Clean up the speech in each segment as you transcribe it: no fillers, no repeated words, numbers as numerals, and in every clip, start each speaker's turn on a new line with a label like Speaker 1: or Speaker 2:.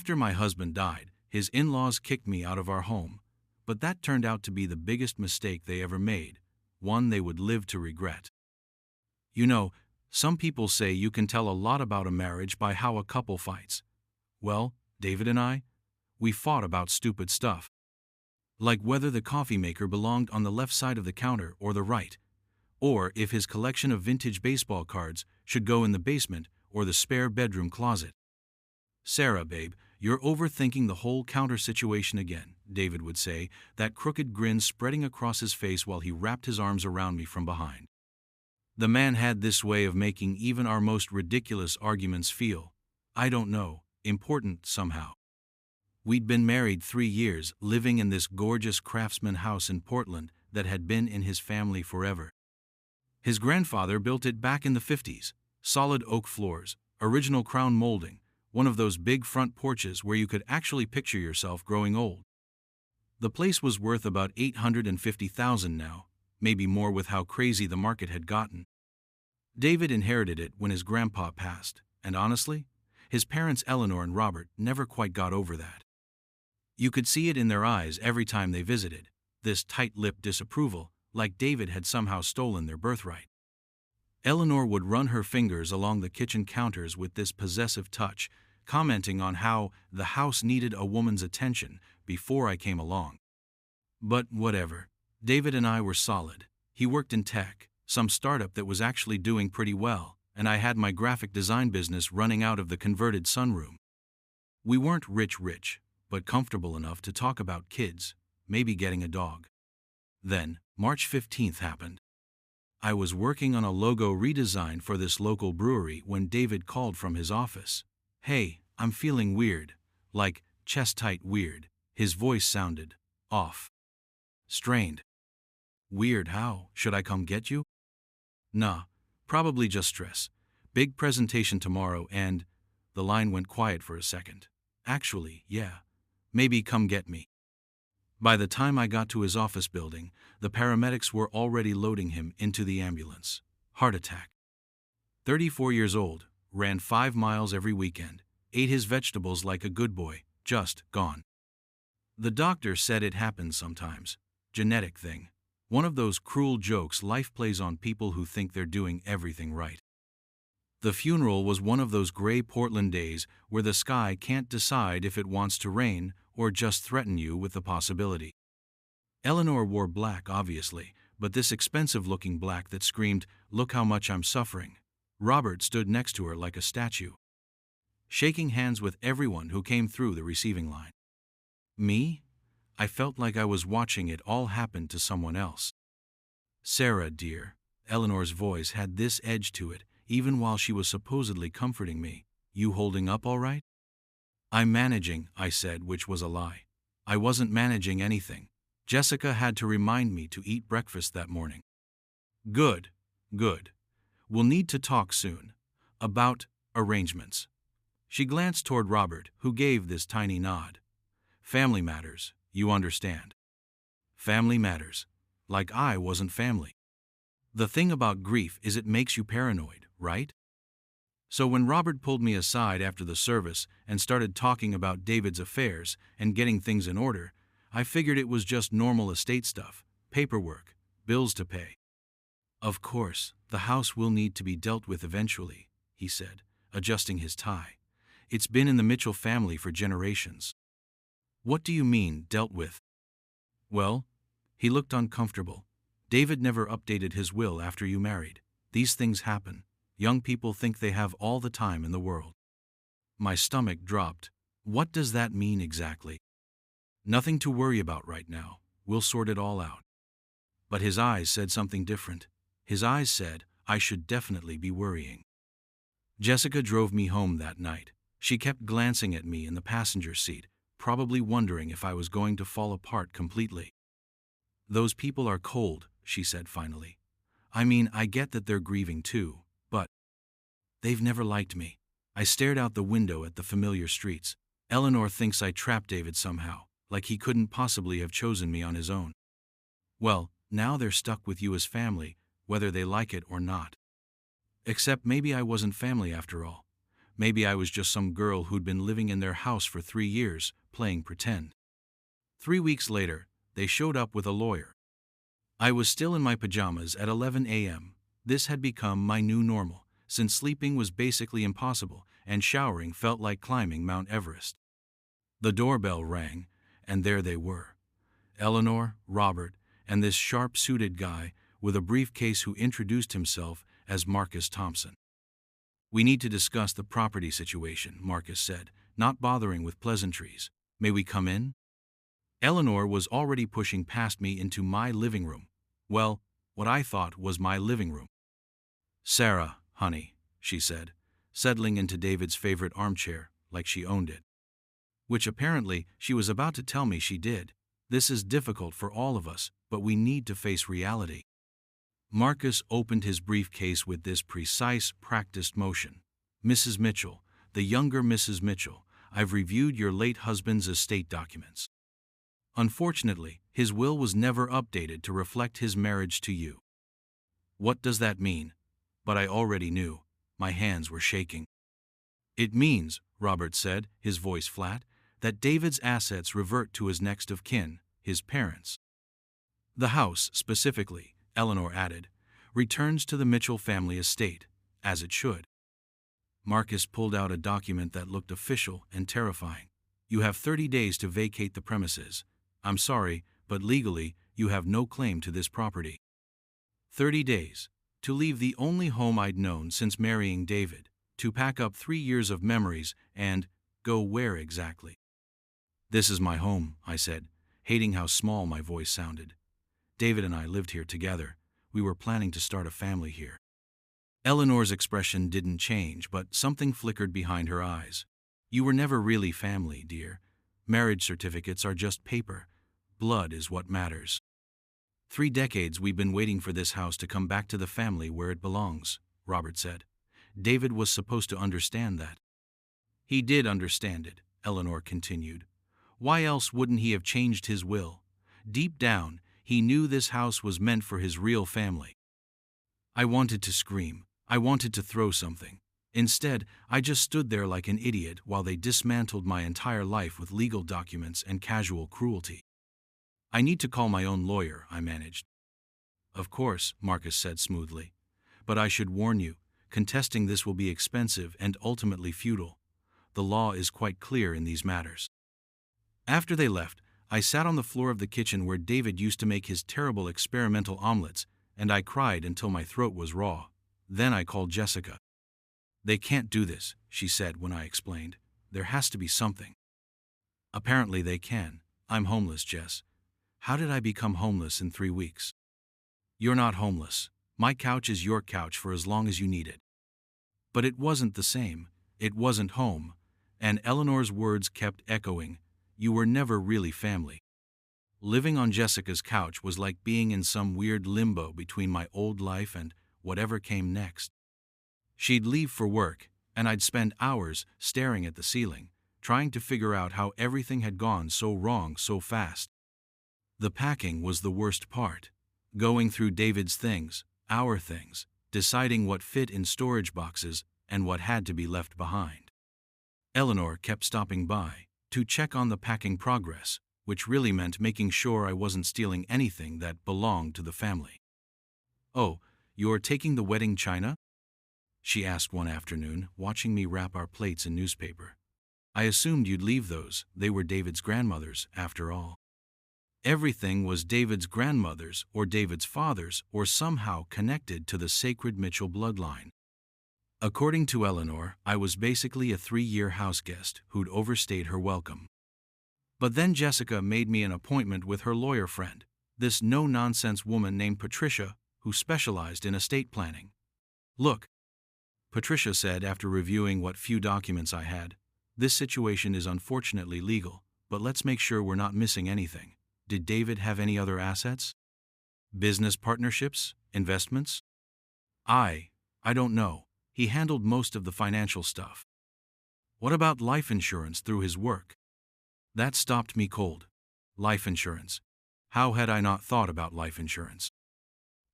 Speaker 1: After my husband died, his in-laws kicked me out of our home, but that turned out to be the biggest mistake they ever made, one they would live to regret. You know, some people say you can tell a lot about a marriage by how a couple fights. Well, David and I, we fought about stupid stuff. Like whether the coffee maker belonged on the left side of the counter or the right, or if his collection of vintage baseball cards should go in the basement or the spare bedroom closet. "Sarah, babe, you're overthinking the whole counter situation again," David would say, that crooked grin spreading across his face while he wrapped his arms around me from behind. The man had this way of making even our most ridiculous arguments feel, I don't know, important somehow. We'd been married 3 years, living in this gorgeous craftsman house in Portland that had been in his family forever. His grandfather built it back in the 50s, solid oak floors, original crown molding, one of those big front porches where you could actually picture yourself growing old. The place was worth about $850,000 now, maybe more with how crazy the market had gotten. David inherited it when his grandpa passed, and honestly, his parents Eleanor and Robert never quite got over that. You could see it in their eyes every time they visited, this tight-lipped disapproval, like David had somehow stolen their birthright. Eleanor would run her fingers along the kitchen counters with this possessive touch, commenting on how the house needed a woman's attention before I came along. But whatever, David and I were solid. He worked in tech, some startup that was actually doing pretty well, and I had my graphic design business running out of the converted sunroom. We weren't rich, but comfortable enough to talk about kids, maybe getting a dog. Then, March 15th happened. I was working on a logo redesign for this local brewery when David called from his office. "Hey, I'm feeling weird," like chest-tight weird. His voice sounded off. Strained. "Weird how? Should I come get you?" "Nah, probably just stress. Big presentation tomorrow and..." The line went quiet for a second. "Actually, yeah. Maybe come get me." By the time I got to his office building, the paramedics were already loading him into the ambulance. Heart attack. 34 years old, ran 5 miles every weekend, ate his vegetables like a good boy, just gone. The doctor said it happens sometimes. Genetic thing. One of those cruel jokes life plays on people who think they're doing everything right. The funeral was one of those gray Portland days where the sky can't decide if it wants to rain or just threaten you with the possibility. Eleanor wore black, obviously, but this expensive-looking black that screamed, "Look how much I'm suffering." Robert stood next to her like a statue, shaking hands with everyone who came through the receiving line. Me? I felt like I was watching it all happen to someone else. "Sarah, dear," Eleanor's voice had this edge to it, even while she was supposedly comforting me. "You holding up all right?" "I'm managing," I said, which was a lie. I wasn't managing anything. Jessica had to remind me to eat breakfast that morning. Good. We'll need to talk soon. About arrangements." She glanced toward Robert, who gave this tiny nod. "Family matters, you understand." Family matters. Like I wasn't family. The thing about grief is it makes you paranoid, right? So when Robert pulled me aside after the service and started talking about David's affairs and getting things in order, I figured it was just normal estate stuff, paperwork, bills to pay. "Of course, the house will need to be dealt with eventually," he said, adjusting his tie. "It's been in the Mitchell family for generations." "What do you mean, dealt with?" "Well," he looked uncomfortable. "David never updated his will after you married. These things happen. Young people think they have all the time in the world." My stomach dropped. What does that mean exactly? "Nothing to worry about right now. We'll sort it all out." But his eyes said something different. His eyes said, I should definitely be worrying. Jessica drove me home that night. She kept glancing at me in the passenger seat, probably wondering if I was going to fall apart completely. "Those people are cold," she said finally. "I mean, I get that they're grieving too, but they've never liked me." I stared out the window at the familiar streets. Eleanor thinks I trapped David somehow, like he couldn't possibly have chosen me on his own. Well, now they're stuck with you as family, whether they like it or not. Except maybe I wasn't family after all. Maybe I was just some girl who'd been living in their house for 3 years, playing pretend. 3 weeks later, they showed up with a lawyer. I was still in my pajamas at 11 a.m. This had become my new normal, since sleeping was basically impossible and showering felt like climbing Mount Everest. The doorbell rang, and there they were. Eleanor, Robert, and this sharp-suited guy with a briefcase who introduced himself as Marcus Thompson. "We need to discuss the property situation," Marcus said, not bothering with pleasantries. "May we come in?" Eleanor was already pushing past me into my living room. Well, what I thought was my living room. "Sarah, honey," she said, settling into David's favorite armchair like she owned it. Which apparently she was about to tell me she did. "This is difficult for all of us, but we need to face reality." Marcus opened his briefcase with this precise, practiced motion. "Mrs. Mitchell, the younger Mrs. Mitchell, I've reviewed your late husband's estate documents. Unfortunately, his will was never updated to reflect his marriage to you." "What does that mean?" But I already knew. My hands were shaking. "It means," Robert said, his voice flat, "that David's assets revert to his next of kin, his parents. The house, specifically," Eleanor added, "returns to the Mitchell family estate, as it should." Marcus pulled out a document that looked official and terrifying. "You have 30 days to vacate the premises. I'm sorry, but legally, you have no claim to this property." 30 days. To leave the only home I'd known since marrying David, to pack up 3 years of memories, and go where exactly? "This is my home," I said, hating how small my voice sounded. "David and I lived here together. We were planning to start a family here." Eleanor's expression didn't change, but something flickered behind her eyes. "You were never really family, dear. Marriage certificates are just paper. Blood is what matters. 3 decades we've been waiting for this house to come back to the family where it belongs," Robert said. "David was supposed to understand that." "He did understand it," Eleanor continued. "Why else wouldn't he have changed his will? Deep down, he knew this house was meant for his real family." I wanted to scream. I wanted to throw something. Instead, I just stood there like an idiot while they dismantled my entire life with legal documents and casual cruelty. "I need to call my own lawyer," I managed. "Of course," Marcus said smoothly. "But I should warn you, contesting this will be expensive and ultimately futile. The law is quite clear in these matters." After they left, I sat on the floor of the kitchen where David used to make his terrible experimental omelets, and I cried until my throat was raw. Then I called Jessica. "They can't do this," she said when I explained. "There has to be something." "Apparently they can. I'm homeless, Jess." "How did I become homeless in 3 weeks?" "You're not homeless. My couch is your couch for as long as you need it." But it wasn't the same. It wasn't home. And Eleanor's words kept echoing. "You were never really family." Living on Jessica's couch was like being in some weird limbo between my old life and whatever came next. She'd leave for work, and I'd spend hours staring at the ceiling, trying to figure out how everything had gone so wrong so fast. The packing was the worst part. Going through David's things, our things, deciding what fit in storage boxes and what had to be left behind. Eleanor kept stopping by to check on the packing progress, which really meant making sure I wasn't stealing anything that belonged to the family. "Oh, you're taking the wedding china?" she asked one afternoon, watching me wrap our plates in newspaper. "I assumed you'd leave those. They were David's grandmother's, after all." Everything was David's grandmother's or David's father's or somehow connected to the sacred Mitchell bloodline. According to Eleanor, I was basically a 3-year house guest who'd overstayed her welcome. But then Jessica made me an appointment with her lawyer friend, this no-nonsense woman named Patricia, who specialized in estate planning. "Look," Patricia said after reviewing what few documents I had, "this situation is unfortunately legal, but let's make sure we're not missing anything. Did David have any other assets? Business partnerships? Investments?" I don't know. He handled most of the financial stuff." "What about life insurance through his work?" That stopped me cold. Life insurance. How had I not thought about life insurance?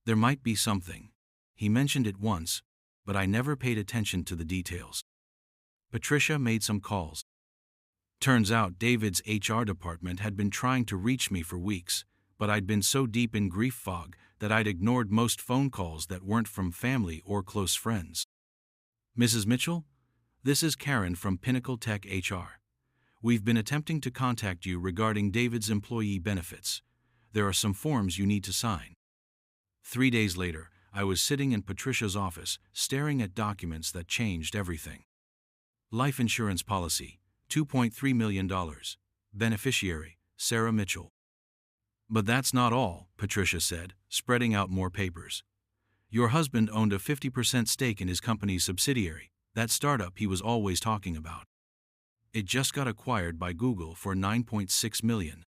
Speaker 1: There might be something. He mentioned it once, but I never paid attention to the details. Patricia made some calls. Turns out David's HR department had been trying to reach me for weeks, but I'd been so deep in grief fog that I'd ignored most phone calls that weren't from family or close friends. Mrs. Mitchell, this is Karen from Pinnacle Tech HR. We've been attempting to contact you regarding David's employee benefits. There are some forms you need to sign. 3 days later, I was sitting in Patricia's office, staring at documents that changed everything. Life insurance policy, $2.3 million. Beneficiary, Sarah Mitchell. But that's not all, Patricia said, spreading out more papers. Your husband owned a 50% stake in his company's subsidiary, that startup he was always talking about. It just got acquired by Google for $9.6 million.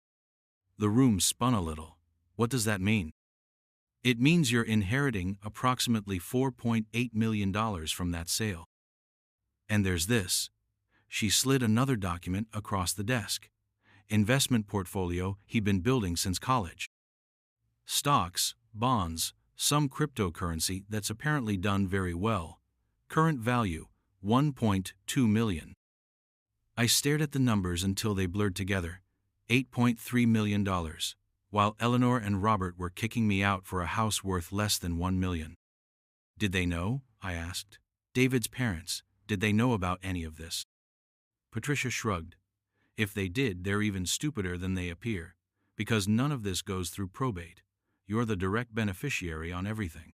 Speaker 1: The room spun a little. What does that mean? It means you're inheriting approximately $4.8 million from that sale. And there's this. She slid another document across the desk. Investment portfolio he'd been building since college. Stocks, bonds, some cryptocurrency that's apparently done very well. Current value, $1.2 million. I stared at the numbers until they blurred together. $8.3 million, while Eleanor and Robert were kicking me out for a house worth less than $1 million. Did they know? I asked. David's parents, did they know about any of this? Patricia shrugged. If they did, they're even stupider than they appear, because none of this goes through probate. You're the direct beneficiary on everything.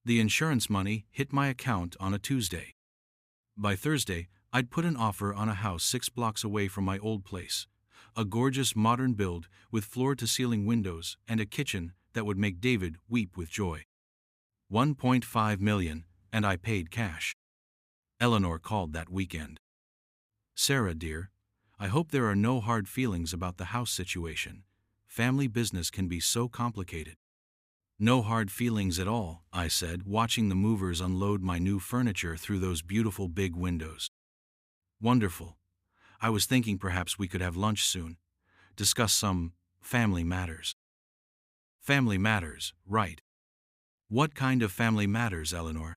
Speaker 1: The insurance money hit my account on a Tuesday. By Thursday, I'd put an offer on a house 6 blocks away from my old place, a gorgeous modern build with floor-to-ceiling windows and a kitchen that would make David weep with joy. $1.5 million, and I paid cash. Eleanor called that weekend. Sarah, dear, I hope there are no hard feelings about the house situation. Family business can be so complicated. No hard feelings at all, I said, watching the movers unload my new furniture through those beautiful big windows. Wonderful. I was thinking perhaps we could have lunch soon. Discuss some family matters. Family matters, right. What kind of family matters, Eleanor?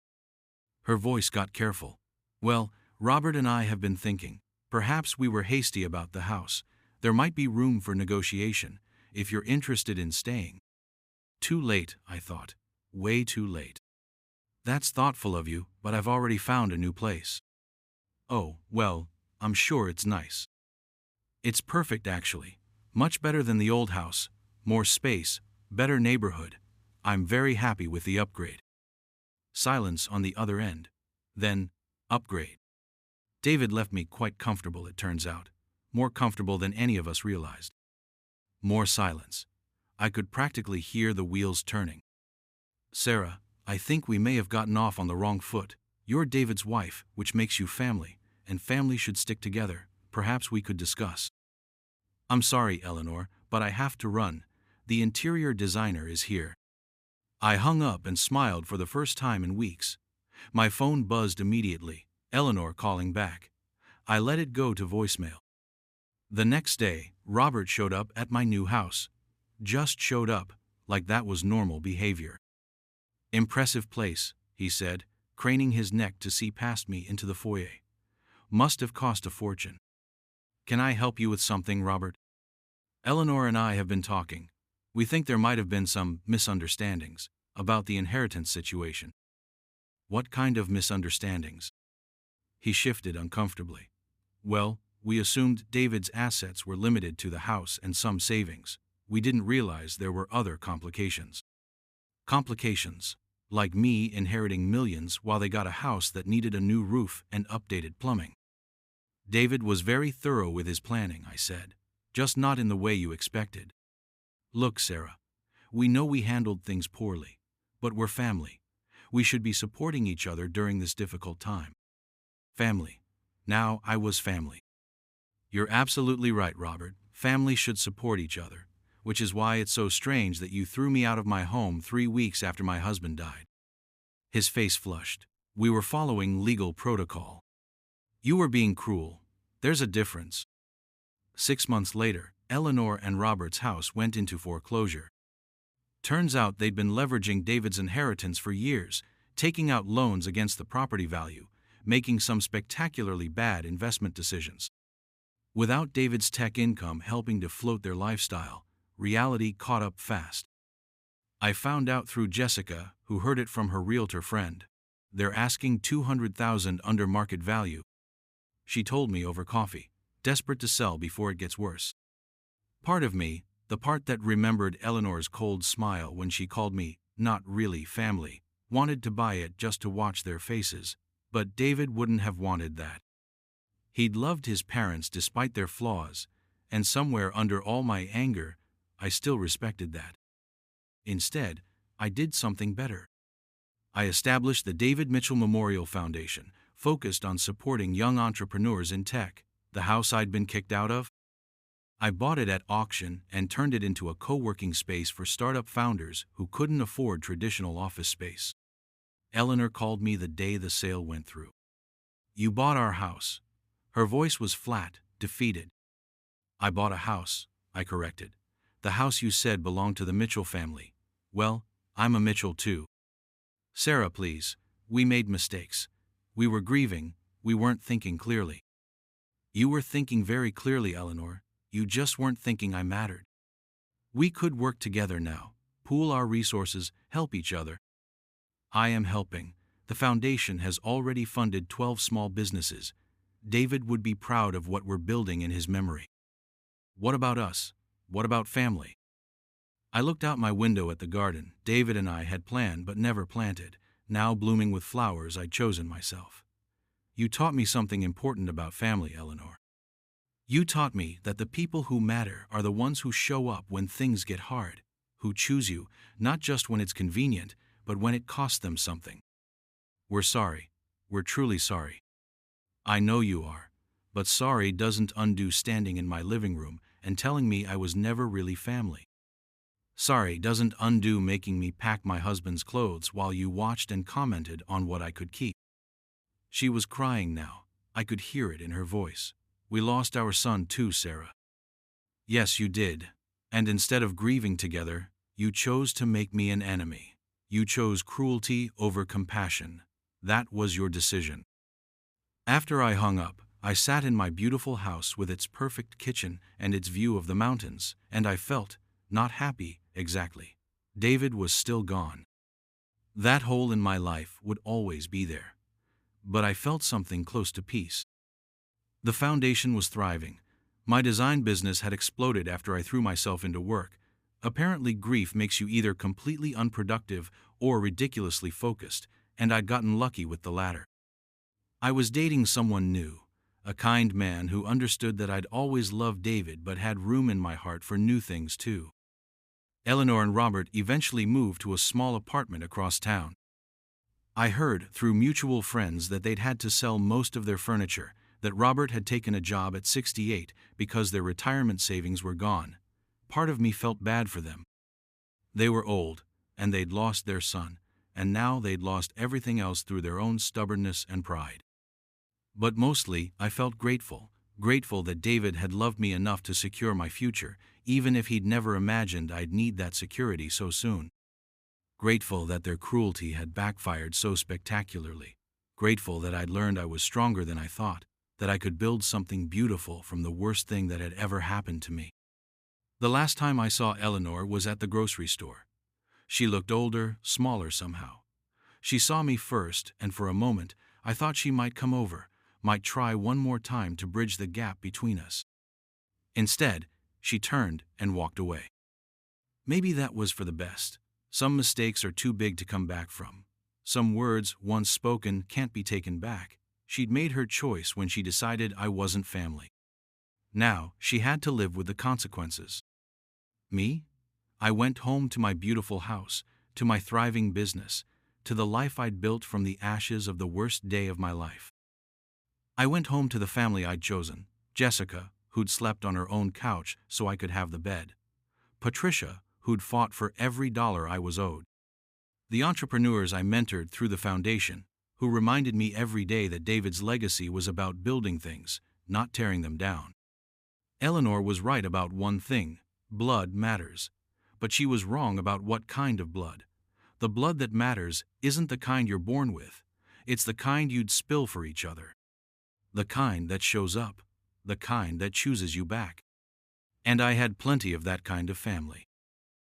Speaker 1: Her voice got careful. Well, Robert and I have been thinking. Perhaps we were hasty about the house. There might be room for negotiation, if you're interested in staying. Too late, I thought. Way too late. That's thoughtful of you, but I've already found a new place. Oh, well, I'm sure it's nice. It's perfect, actually. Much better than the old house. More space, better neighborhood. I'm very happy with the upgrade. Silence on the other end. Then, upgrade. David left me quite comfortable, it turns out. More comfortable than any of us realized. More silence. I could practically hear the wheels turning. Sarah, I think we may have gotten off on the wrong foot. You're David's wife, which makes you family, and family should stick together. Perhaps we could discuss. I'm sorry, Eleanor, but I have to run. The interior designer is here. I hung up and smiled for the first time in weeks. My phone buzzed immediately. Eleanor calling back. I let it go to voicemail. The next day, Robert showed up at my new house. Just showed up, like that was normal behavior. Impressive place, he said, craning his neck to see past me into the foyer. Must have cost a fortune. Can I help you with something, Robert? Eleanor and I have been talking. We think there might have been some misunderstandings about the inheritance situation. What kind of misunderstandings? He shifted uncomfortably. Well, we assumed David's assets were limited to the house and some savings. We didn't realize there were other complications. Complications, like me inheriting millions while they got a house that needed a new roof and updated plumbing. David was very thorough with his planning, I said, just not in the way you expected. Look, Sarah, we know we handled things poorly, but we're family. We should be supporting each other during this difficult time. Family. Now I was family. You're absolutely right, Robert. Family should support each other, which is why it's so strange that you threw me out of my home 3 weeks after my husband died. His face flushed. We were following legal protocol. You were being cruel. There's a difference. 6 months later, Eleanor and Robert's house went into foreclosure. Turns out they'd been leveraging David's inheritance for years, taking out loans against the property value, making some spectacularly bad investment decisions. Without David's tech income helping to float their lifestyle, reality caught up fast. I found out through Jessica, who heard it from her realtor friend. They're asking $200,000 under market value. She told me over coffee, desperate to sell before it gets worse. Part of me, the part that remembered Eleanor's cold smile when she called me not really family, wanted to buy it just to watch their faces, but David wouldn't have wanted that. He'd loved his parents despite their flaws, and somewhere under all my anger, I still respected that. Instead, I did something better. I established the David Mitchell Memorial Foundation, focused on supporting young entrepreneurs in tech, the house I'd been kicked out of. I bought it at auction and turned it into a co-working space for startup founders who couldn't afford traditional office space. Eleanor called me the day the sale went through. "You bought our house." Her voice was flat, defeated. "I bought a house," I corrected. "The house you said belonged to the Mitchell family. Well, I'm a Mitchell too." "Sarah, please, we made mistakes. We were grieving, we weren't thinking clearly." "You were thinking very clearly, Eleanor. You just weren't thinking I mattered. We could work together now, pool our resources, help each other." "I am helping. The foundation has already funded 12 small businesses. David would be proud of what we're building in his memory." "What about us? What about family?" I looked out my window at the garden David and I had planned but never planted, now blooming with flowers I'd chosen myself. "You taught me something important about family, Eleanor. You taught me that the people who matter are the ones who show up when things get hard, who choose you, not just when it's convenient, but when it costs them something." "We're sorry. We're truly sorry." "I know you are, but sorry doesn't undo standing in my living room and telling me I was never really family. Sorry doesn't undo making me pack my husband's clothes while you watched and commented on what I could keep." She was crying now. I could hear it in her voice. "We lost our son too, Sarah." "Yes, you did. And instead of grieving together, you chose to make me an enemy. You chose cruelty over compassion. That was your decision." After I hung up, I sat in my beautiful house with its perfect kitchen and its view of the mountains, and I felt, not happy, exactly. David was still gone. That hole in my life would always be there. But I felt something close to peace. The foundation was thriving. My design business had exploded after I threw myself into work. Apparently, grief makes you either completely unproductive or ridiculously focused, and I'd gotten lucky with the latter. I was dating someone new, a kind man who understood that I'd always loved David but had room in my heart for new things too. Eleanor and Robert eventually moved to a small apartment across town. I heard, through mutual friends, that they'd had to sell most of their furniture, that Robert had taken a job at 68 because their retirement savings were gone. Part of me felt bad for them. They were old, and they'd lost their son, and now they'd lost everything else through their own stubbornness and pride. But mostly, I felt grateful that David had loved me enough to secure my future, even if he'd never imagined I'd need that security so soon. Grateful that their cruelty had backfired so spectacularly. Grateful that I'd learned I was stronger than I thought, that I could build something beautiful from the worst thing that had ever happened to me. The last time I saw Eleanor was at the grocery store. She looked older, smaller somehow. She saw me first, and for a moment, I thought she might come over, might try one more time to bridge the gap between us. Instead, she turned and walked away. Maybe that was for the best. Some mistakes are too big to come back from. Some words, once spoken, can't be taken back. She'd made her choice when she decided I wasn't family. Now, she had to live with the consequences. Me? I went home to my beautiful house, to my thriving business, to the life I'd built from the ashes of the worst day of my life. I went home to the family I'd chosen: Jessica, who'd slept on her own couch so I could have the bed; Patricia, who'd fought for every dollar I was owed; the entrepreneurs I mentored through the foundation, who reminded me every day that David's legacy was about building things, not tearing them down. Eleanor was right about one thing: blood matters. But she was wrong about what kind of blood. The blood that matters isn't the kind you're born with. It's the kind you'd spill for each other. The kind that shows up. The kind that chooses you back. And I had plenty of that kind of family.